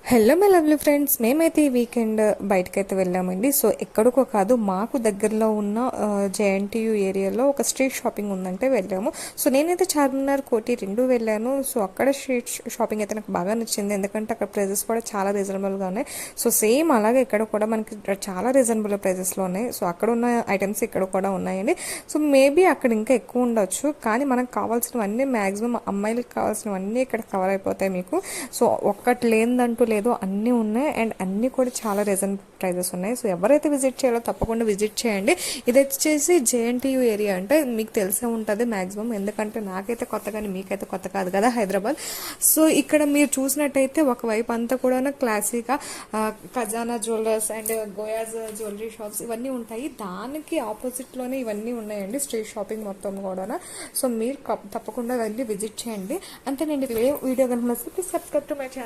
Hello my lovely friends, మేమైతే ఈ weekend బయటకైతే వెళ్ళామండి. సో ఎక్కడికో కాదు, మాకు దగ్గరలో ఉన్న జేఎన్టీయూ ఏరియాలో ఒక స్ట్రీట్ షాపింగ్ ఉందంటే వెళ్ళాము. సో నేనైతే చార్మినార్ కోటి రెండు వెళ్ళాను. సో అక్కడ స్ట్రీట్ షాపింగ్ అయితే నాకు బాగా నచ్చింది, ఎందుకంటే అక్కడ ప్రైజెస్ కూడా చాలా రీజనబుల్గా ఉన్నాయి. సో సేమ్ అలాగే ఇక్కడ కూడా మనకి చాలా రీజనబుల్ ప్రైజెస్లో ఉన్నాయి. సో అక్కడ ఉన్న ఐటమ్స్ ఇక్కడ కూడా ఉన్నాయండి. సో మేబీ అక్కడ ఇంకా ఎక్కువ ఉండొచ్చు, కానీ మనకు కావాల్సినవన్నీ మ్యాక్సిమం అమ్మాయిలకు కావాల్సినవన్నీ ఇక్కడ కవర్ అయిపోతాయి మీకు. సో ఒక్కటి లేదంటూ లేదు, అన్నీ ఉన్నాయి అండ్ అన్నీ కూడా చాలా రీజనబుల్ ప్రైజెస్ ఉన్నాయి. సో ఎవరైతే విజిట్ చేయాలో తప్పకుండా విజిట్ చేయండి. ఇది వచ్చేసి జేఎన్టీయూ ఏరియా, అంటే మీకు తెలిసే ఉంటుంది మ్యాక్సిమం, ఎందుకంటే నాకైతే కొత్త కానీ మీకైతే కొత్త కాదు కదా హైదరాబాద్. సో ఇక్కడ మీరు చూసినట్టయితే ఒకవైపు అంతా కూడా క్లాసిక్గా ఖజానా jewellers and Goyaz jewellery shops ఇవన్నీ ఉంటాయి. దానికి ఆపోజిట్లోనే ఇవన్నీ ఉన్నాయండి స్ట్రీట్ షాపింగ్ మొత్తం కూడా. సో మీరు తప్పకుండా వెళ్ళి విజిట్ చేయండి. అంతేనండి. వీడియో కనుక please subscribe to my channel.